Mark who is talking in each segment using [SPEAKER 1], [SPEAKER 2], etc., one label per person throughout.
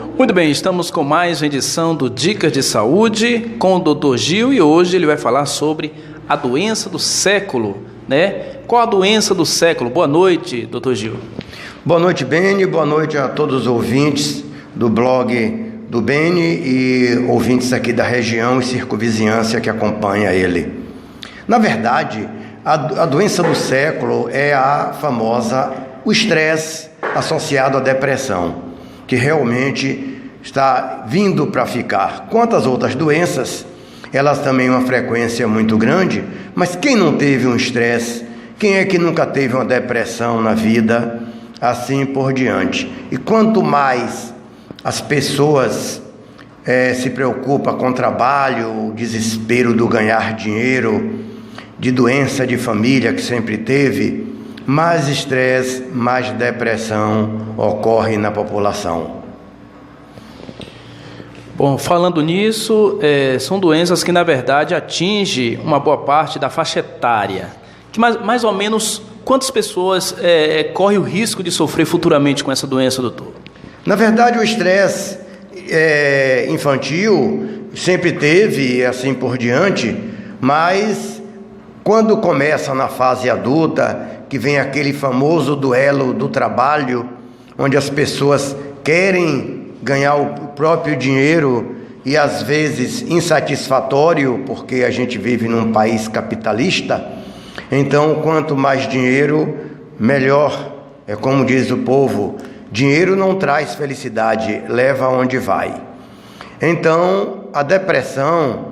[SPEAKER 1] Muito bem, estamos com mais uma edição do Dicas de Saúde com o Dr. Gil e hoje ele vai falar sobre a doença do século, né? Qual a doença do século? Boa noite, Dr. Gil.
[SPEAKER 2] Boa noite, Beni, boa noite a todos os ouvintes do blog do Beni e ouvintes aqui da região e circunvizinhança que acompanha ele. Na verdade, a doença do século é a famosa, o estresse associado à depressão, que realmente está vindo para ficar. Quantas outras doenças, elas também uma frequência muito grande, mas quem não teve um estresse, quem é que nunca teve uma depressão na vida, assim por diante. E quanto mais as pessoas se preocupam com o trabalho, o desespero do ganhar dinheiro, de doença de família que sempre teve, mais estresse, mais depressão ocorre na população.
[SPEAKER 1] Bom, falando nisso, são doenças que na verdade atingem uma boa parte da faixa etária. Que mais ou menos quantas pessoas correm o risco de sofrer futuramente com essa doença, doutor?
[SPEAKER 2] Na verdade, o estresse infantil sempre teve e assim por diante, mas quando começa na fase adulta, que vem aquele famoso duelo do trabalho, onde as pessoas querem ganhar o próprio dinheiro e às vezes insatisfatório, porque a gente vive num país capitalista, então quanto mais dinheiro, melhor. É como diz o povo, dinheiro não traz felicidade, leva aonde vai. Então a depressão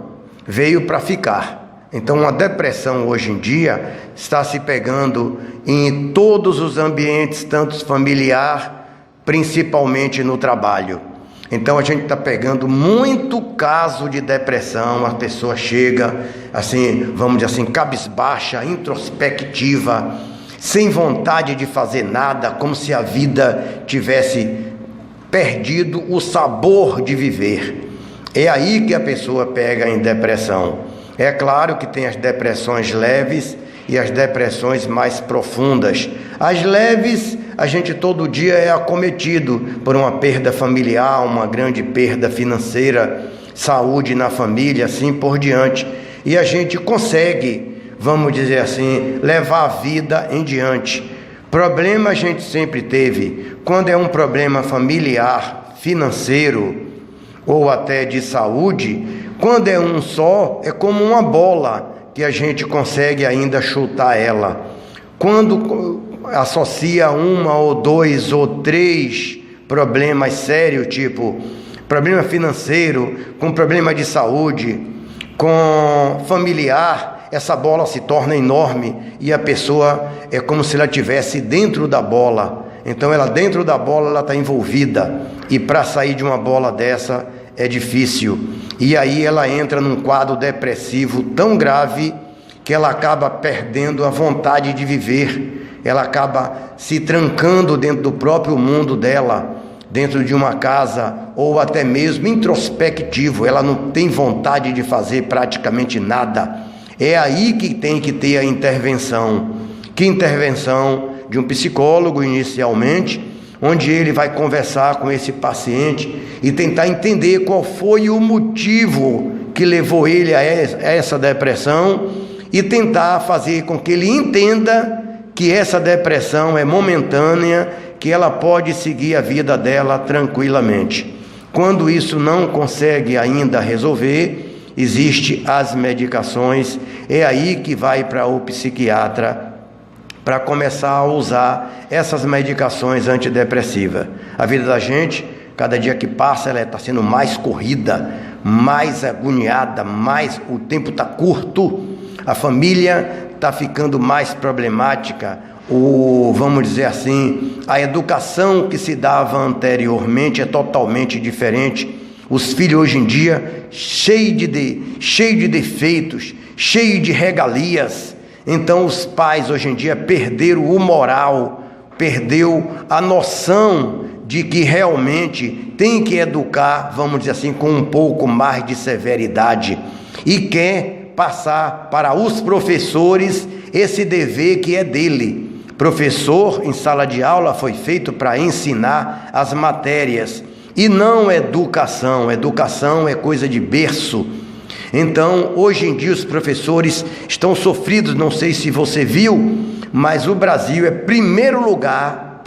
[SPEAKER 2] veio para ficar. Então a depressão hoje em dia está se pegando em todos os ambientes, tanto familiar, principalmente no trabalho. Então a gente está pegando muito caso de depressão, a pessoa chega assim, vamos dizer assim, cabisbaixa, introspectiva, sem vontade de fazer nada, como se a vida tivesse perdido o sabor de viver. É aí que a pessoa pega em depressão. É claro que tem as depressões leves e as depressões mais profundas. As leves, a gente todo dia é acometido por uma perda familiar, uma grande perda financeira, saúde na família, assim por diante. E a gente consegue, vamos dizer assim, levar a vida em diante. Problema a gente sempre teve. Quando é um problema familiar, financeiro ou até de saúde, quando é um só, é como uma bola que a gente consegue ainda chutar ela. Quando associa uma ou dois ou três problemas sérios, tipo problema financeiro, com problema de saúde, com familiar, essa bola se torna enorme e a pessoa é como se ela estivesse dentro da bola. Então ela dentro da bola ela está envolvida e para sair de uma bola dessa é difícil. E aí ela entra num quadro depressivo tão grave que ela acaba perdendo a vontade de viver. Ela acaba se trancando dentro do próprio mundo dela, dentro de uma casa, ou até mesmo introspectivo. Ela não tem vontade de fazer praticamente nada. É aí que tem que ter a intervenção. Que intervenção? De um psicólogo inicialmente, onde ele vai conversar com esse paciente e tentar entender qual foi o motivo que levou ele a essa depressão e tentar fazer com que ele entenda que essa depressão é momentânea, que ela pode seguir a vida dela tranquilamente. Quando isso não consegue ainda resolver, existem as medicações, é aí que vai para o psiquiatra para começar a usar essas medicações antidepressivas. A vida da gente, cada dia que passa, ela está sendo mais corrida, mais agoniada, o tempo está curto, a família está ficando mais problemática, vamos dizer assim, a educação que se dava anteriormente é totalmente diferente. Os filhos hoje em dia, cheio de defeitos, cheio de regalias. Então os pais hoje em dia perderam o moral, perdeu a noção de que realmente tem que educar, vamos dizer assim, com um pouco mais de severidade, e quer passar para os professores esse dever que é dele. Professor em sala de aula foi feito para ensinar as matérias, e não educação. Educação é coisa de berço. Então, hoje em dia os professores estão sofridos, não sei se você viu, mas o Brasil é primeiro lugar,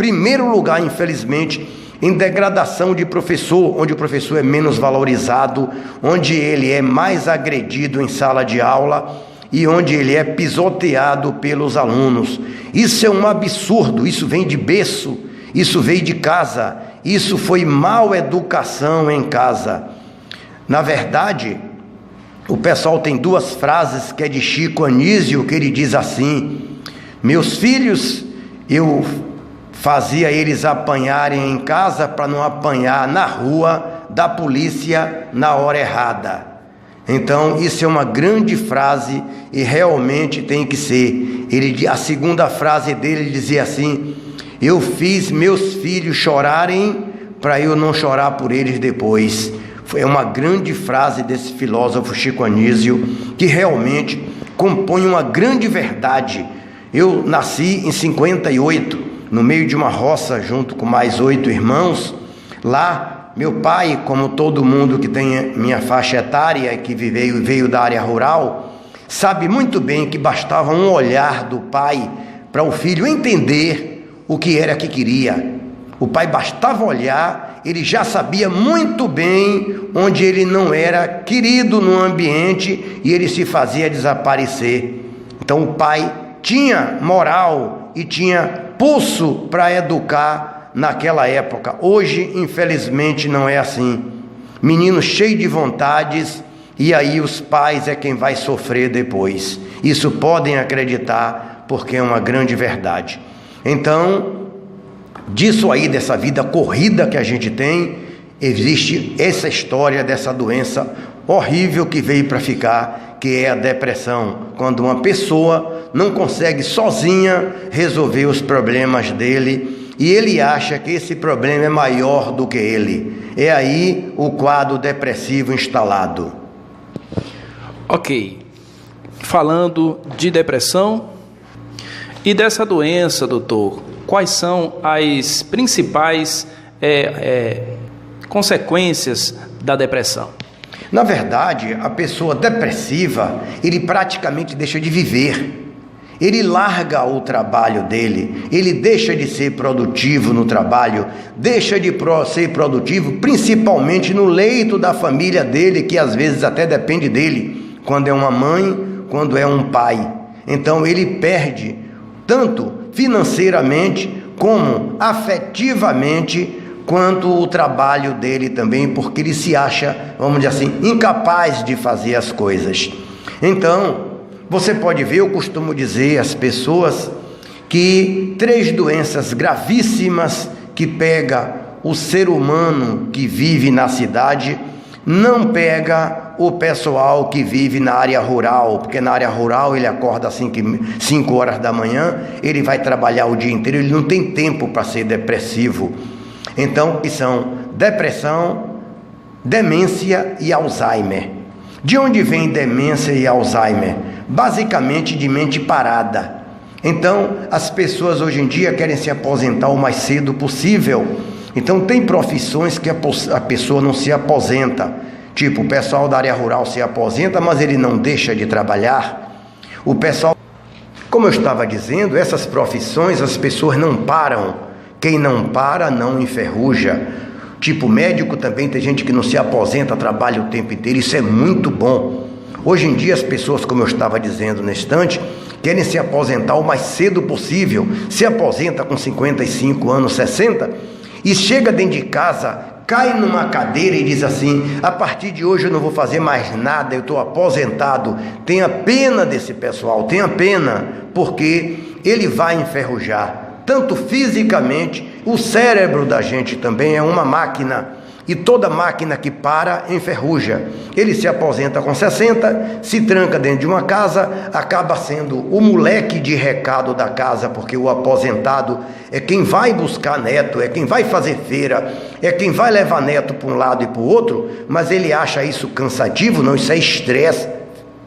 [SPEAKER 2] infelizmente, em degradação de professor, onde o professor é menos valorizado, onde ele é mais agredido em sala de aula e onde ele é pisoteado pelos alunos. Isso é um absurdo, isso vem de berço, isso veio de casa, isso foi mal educação em casa. Na verdade, o pessoal tem duas frases que é de Chico Anísio, que ele diz assim: meus filhos, eu fazia eles apanharem em casa para não apanhar na rua da polícia na hora errada. Então, isso é uma grande frase e realmente tem que ser. A segunda frase dele, ele dizia assim: eu fiz meus filhos chorarem para eu não chorar por eles depois. É uma grande frase desse filósofo Chico Anísio, que realmente compõe uma grande verdade. Eu nasci em 58, no meio de uma roça, junto com mais 8 irmãos. Lá, meu pai, como todo mundo que tem minha faixa etária, que veio da área rural, sabe muito bem que bastava um olhar do pai para o filho entender o que era que queria. O pai bastava olhar, ele já sabia muito bem onde ele não era querido no ambiente e ele se fazia desaparecer. Então o pai tinha moral e tinha pulso para educar naquela época. Hoje, infelizmente, não é assim. Menino cheio de vontades, e aí os pais é quem vai sofrer depois. Isso podem acreditar, porque é uma grande verdade. Então, disso aí, dessa vida corrida que a gente tem, existe essa história dessa doença horrível que veio para ficar, que é a depressão, quando uma pessoa não consegue sozinha resolver os problemas dele e ele acha que esse problema é maior do que ele. É aí o quadro depressivo instalado.
[SPEAKER 1] Ok, falando de depressão e dessa doença, doutor, quais são as principais consequências da depressão?
[SPEAKER 2] Na verdade, a pessoa depressiva, ele praticamente deixa de viver. Ele larga o trabalho dele, ele deixa de ser produtivo no trabalho, deixa de ser produtivo principalmente no leito da família dele, que às vezes até depende dele, quando é uma mãe, quando é um pai. Então ele perde tanto financeiramente como afetivamente, quanto o trabalho dele também, porque ele se acha, vamos dizer assim, incapaz de fazer as coisas. Então, você pode ver, eu costumo dizer às pessoas que 3 doenças gravíssimas que pega o ser humano que vive na cidade, não pega o pessoal que vive na área rural, porque na área rural ele acorda às 5 horas da manhã, ele vai trabalhar o dia inteiro, ele não tem tempo para ser depressivo. Então, que são depressão, demência e Alzheimer. De onde vem demência e Alzheimer? Basicamente de mente parada. Então, as pessoas hoje em dia querem se aposentar o mais cedo possível. Então, tem profissões que a pessoa não se aposenta. Tipo, o pessoal da área rural se aposenta, mas ele não deixa de trabalhar. O pessoal, como eu estava dizendo, essas profissões as pessoas não param. Quem não para, não enferruja. Tipo, médico também, tem gente que não se aposenta, trabalha o tempo inteiro, isso é muito bom. Hoje em dia as pessoas, como eu estava dizendo nesse instante, querem se aposentar o mais cedo possível, se aposenta com 55 anos, 60, e chega dentro de casa, cai numa cadeira e diz assim: a partir de hoje eu não vou fazer mais nada, eu estou aposentado. Tenha pena desse pessoal, tenha pena, porque ele vai enferrujar. Tanto fisicamente, o cérebro da gente também é uma máquina, e toda máquina que para enferruja. Ele se aposenta com 60, se tranca dentro de uma casa, acaba sendo o moleque de recado da casa, porque o aposentado é quem vai buscar neto, é quem vai fazer feira, é quem vai levar neto para um lado e para o outro, mas ele acha isso cansativo. Não, isso é estresse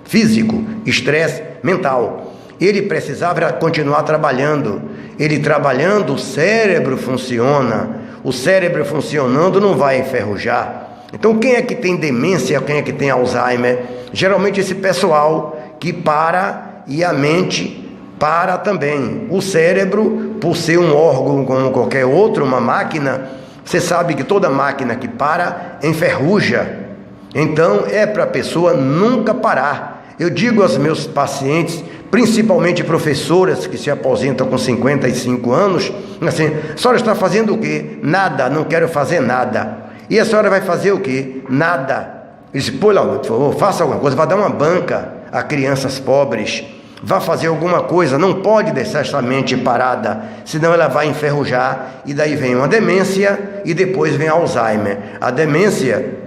[SPEAKER 2] físico, estresse mental. Ele precisava continuar trabalhando. Ele trabalhando, o cérebro funciona, o cérebro funcionando não vai enferrujar. Então quem é que tem demência, quem é que tem Alzheimer? Geralmente esse pessoal que para e a mente para também. O cérebro, por ser um órgão como qualquer outro, uma máquina, você sabe que toda máquina que para enferruja. Então é para a pessoa nunca parar. Eu digo aos meus pacientes, principalmente professoras que se aposentam com 55 anos, assim: a senhora está fazendo o quê? Nada, não quero fazer nada. E a senhora vai fazer o quê? Nada. Eu disse: pô, Laura, por favor, faça alguma coisa, vá dar uma banca a crianças pobres, vá fazer alguma coisa, não pode deixar essa mente parada, senão ela vai enferrujar, e daí vem uma demência e depois vem Alzheimer. A demência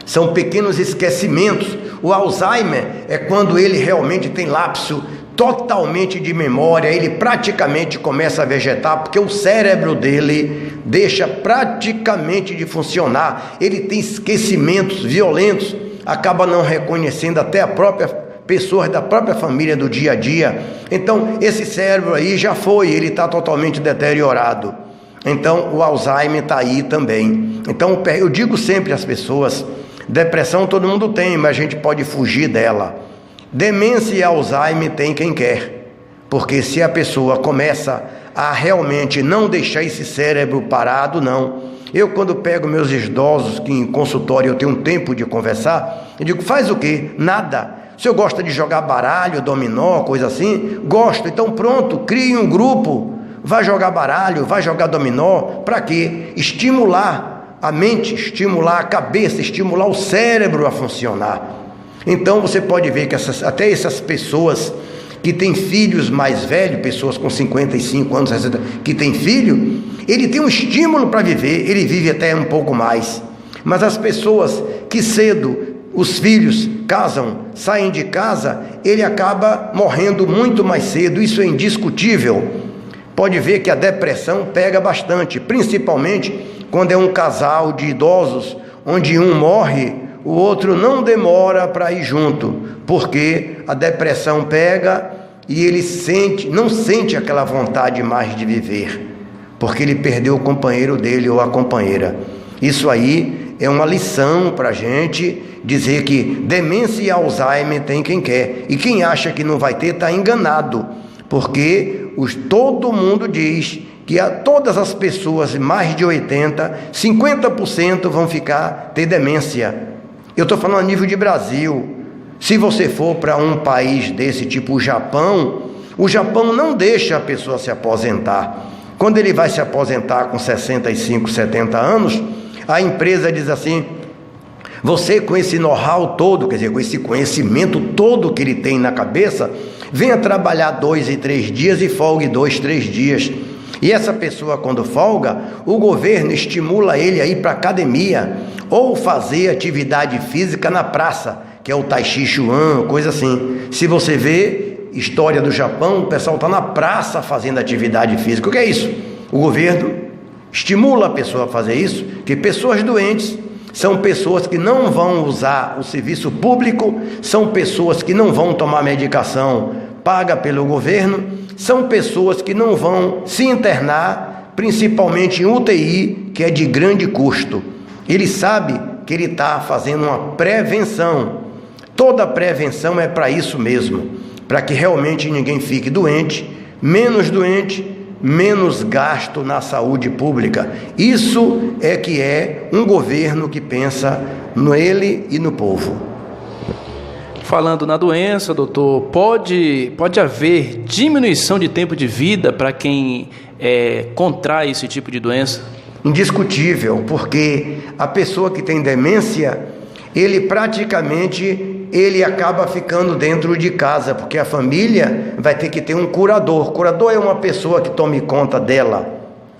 [SPEAKER 2] são pequenos esquecimentos. O Alzheimer é quando ele realmente tem lapso totalmente de memória, ele praticamente começa a vegetar, porque o cérebro dele deixa praticamente de funcionar, ele tem esquecimentos violentos, acaba não reconhecendo até a própria pessoas da própria família do dia a dia. Então esse cérebro aí já foi, ele está totalmente deteriorado. Então o Alzheimer está aí também. Então eu digo sempre às pessoas: depressão todo mundo tem, mas a gente pode fugir dela. Demência e Alzheimer tem quem quer, porque se a pessoa começa a realmente não deixar esse cérebro parado, não. Eu, quando pego meus idosos, que em consultório eu tenho um tempo de conversar, eu digo: faz o quê? Nada. O senhor gosta de jogar baralho, dominó, coisa assim? Gosto. Então pronto, crie um grupo, vai jogar baralho, vai jogar dominó. Para quê? Estimular a mente, estimular a cabeça, estimular o cérebro a funcionar. Então você pode ver que até essas pessoas que têm filhos mais velhos, pessoas com 55 anos, 60, que têm filho, ele tem um estímulo para viver, ele vive até um pouco mais. Mas as pessoas que cedo, os filhos casam, saem de casa, ele acaba morrendo muito mais cedo, isso é indiscutível. Pode ver que a depressão pega bastante, principalmente quando é um casal de idosos, onde um morre, o outro não demora para ir junto, porque a depressão pega e ele não sente aquela vontade mais de viver, porque ele perdeu o companheiro dele ou a companheira. Isso aí é uma lição para a gente dizer que demência e Alzheimer tem quem quer, e quem acha que não vai ter está enganado, porque todo mundo diz que todas as pessoas mais de 80, 50% vão ter demência. Eu estou falando a nível de Brasil. Se você for para um país desse tipo o Japão não deixa a pessoa se aposentar. Quando ele vai se aposentar com 65, 70 anos, a empresa diz assim: você, com esse know-how todo, quer dizer, com esse conhecimento todo que ele tem na cabeça, venha trabalhar 2 e 3 dias e folgue 2, 3 dias. E essa pessoa, quando folga, o governo estimula ele a ir para a academia ou fazer atividade física na praça, que é o Tai Chi Chuan, coisa assim. Se você vê história do Japão, o pessoal está na praça fazendo atividade física. O que é isso? O governo estimula a pessoa a fazer isso, porque pessoas doentes são pessoas que não vão usar o serviço público, são pessoas que não vão tomar medicação paga pelo governo, são pessoas que não vão se internar, principalmente em UTI, que é de grande custo. Ele sabe que ele está fazendo uma prevenção. Toda prevenção é para isso mesmo, para que realmente ninguém fique doente, menos gasto na saúde pública. Isso é que é um governo que pensa nele e no povo.
[SPEAKER 1] Falando na doença, doutor, pode haver diminuição de tempo de vida para quem contrai esse tipo de doença?
[SPEAKER 2] Indiscutível, porque a pessoa que tem demência, ele acaba ficando dentro de casa, porque a família vai ter que ter um curador. Curador é uma pessoa que tome conta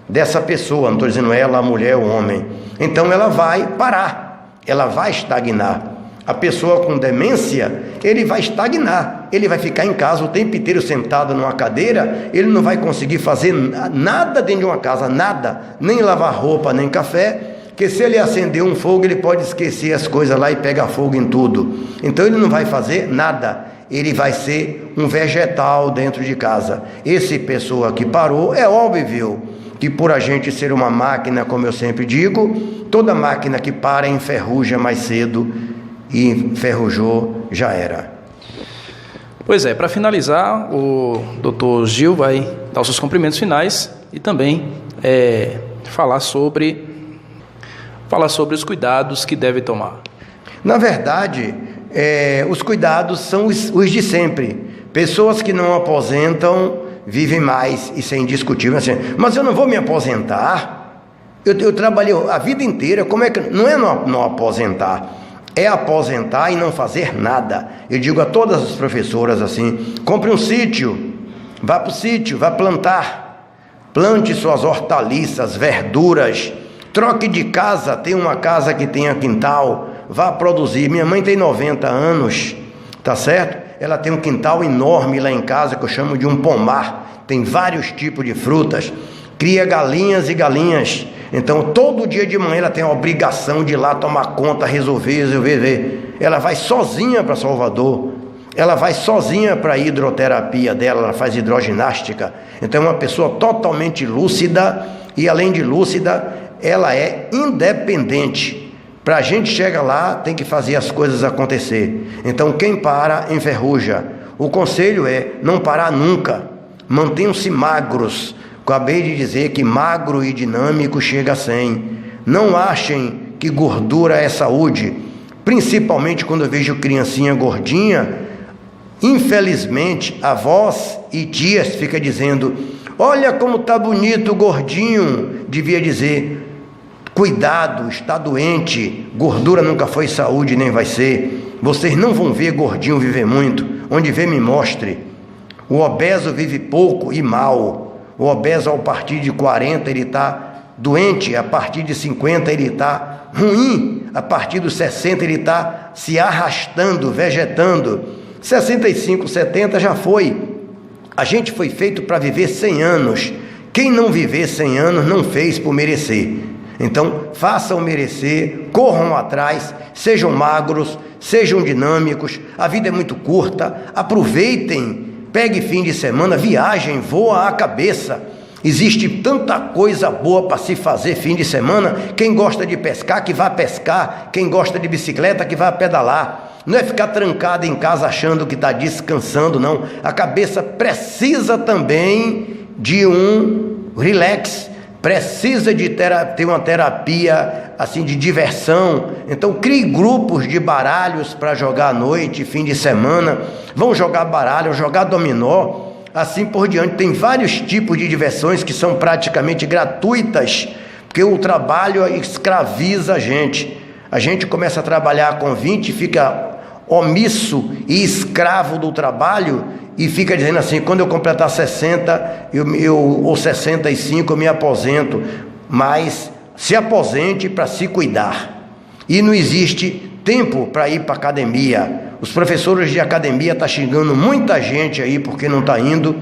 [SPEAKER 2] dessa pessoa, não estou dizendo ela, a mulher, o homem. Então ela vai parar, ela vai estagnar. A pessoa com demência, ele vai estagnar, ele vai ficar em casa o tempo inteiro sentado numa cadeira, ele não vai conseguir fazer nada dentro de uma casa, nada, nem lavar roupa, nem café, porque se ele acender um fogo, ele pode esquecer as coisas lá e pegar fogo em tudo. Então ele não vai fazer nada, ele vai ser um vegetal dentro de casa. Essa pessoa que parou, é óbvio que por a gente ser uma máquina, como eu sempre digo, toda máquina que para enferruja mais cedo, e enferrujou, já era.
[SPEAKER 1] Pois é, para finalizar, o Dr. Gil vai dar os seus cumprimentos finais e também falar sobre os cuidados que deve tomar.
[SPEAKER 2] Na verdade, os cuidados são os de sempre. Pessoas que não aposentam vivem mais, isso é indiscutível. Assim, mas eu não vou me aposentar? Eu trabalhei a vida inteira, como é que... Não é não aposentar, é aposentar e não fazer nada. Eu digo a todas as professoras assim, compre um sítio, vá para o sítio, vá plantar, plante suas hortaliças, verduras, troque de casa, tem uma casa que tenha quintal, vá produzir. Minha mãe tem 90 anos, tá certo? Ela tem um quintal enorme lá em casa, que eu chamo de um pomar, tem vários tipos de frutas, cria galinhas e galinhas. Então todo dia de manhã ela tem a obrigação de ir lá tomar conta, resolver. Ela vai sozinha para Salvador, ela vai sozinha para a hidroterapia dela, ela faz hidroginástica. Então é uma pessoa totalmente lúcida, e além de lúcida, ela é independente. Para a gente chegar lá, tem que fazer as coisas acontecer. Então quem para, enferruja. O conselho é não parar nunca, mantenham-se magros. Acabei de dizer que magro e dinâmico chega a 100. Não achem que gordura é saúde, principalmente quando eu vejo criancinha gordinha. Infelizmente, avós e tias ficam dizendo: olha como está bonito o gordinho. Devia dizer: cuidado, está doente, gordura nunca foi saúde nem vai ser. Vocês não vão ver gordinho viver muito, onde vê me mostre. O obeso vive pouco e mal. O obeso, a partir de 40 ele está doente, a partir de 50 ele está ruim, a partir dos 60 ele está se arrastando, vegetando. 65, 70 já foi. A gente foi feito para viver 100 anos. Quem não viver 100 anos não fez por merecer. Então façam merecer, corram atrás, sejam magros, sejam dinâmicos. A vida é muito curta, aproveitem. Pegue fim de semana, viagem, voa a cabeça. Existe tanta coisa boa para se fazer fim de semana. Quem gosta de pescar, que vá pescar. Quem gosta de bicicleta, que vá pedalar. Não é ficar trancado em casa achando que está descansando, não. A cabeça precisa também de um relax. Precisa de ter uma terapia assim de diversão. Então crie grupos de baralhos para jogar à noite, fim de semana. Vão jogar baralho, jogar dominó, assim por diante. Tem vários tipos de diversões que são praticamente gratuitas, porque o trabalho escraviza a gente. A gente começa a trabalhar com 20, fica omisso e escravo do trabalho, e fica dizendo assim: quando eu completar 60 ou 65 eu me aposento. Mas se aposente para se cuidar, e não existe tempo para ir para academia. Os professores de academia estão xingando muita gente aí porque não está indo,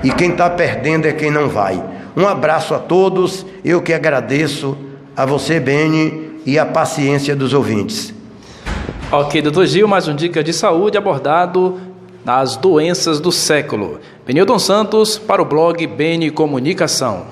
[SPEAKER 2] e quem está perdendo é quem não vai. Um abraço a todos, eu que agradeço a você, Beni, e a paciência dos ouvintes.
[SPEAKER 1] Ok, doutor Gil, mais um Dica de Saúde abordado nas doenças do século. Benilton Santos para o blog Beni Comunicação.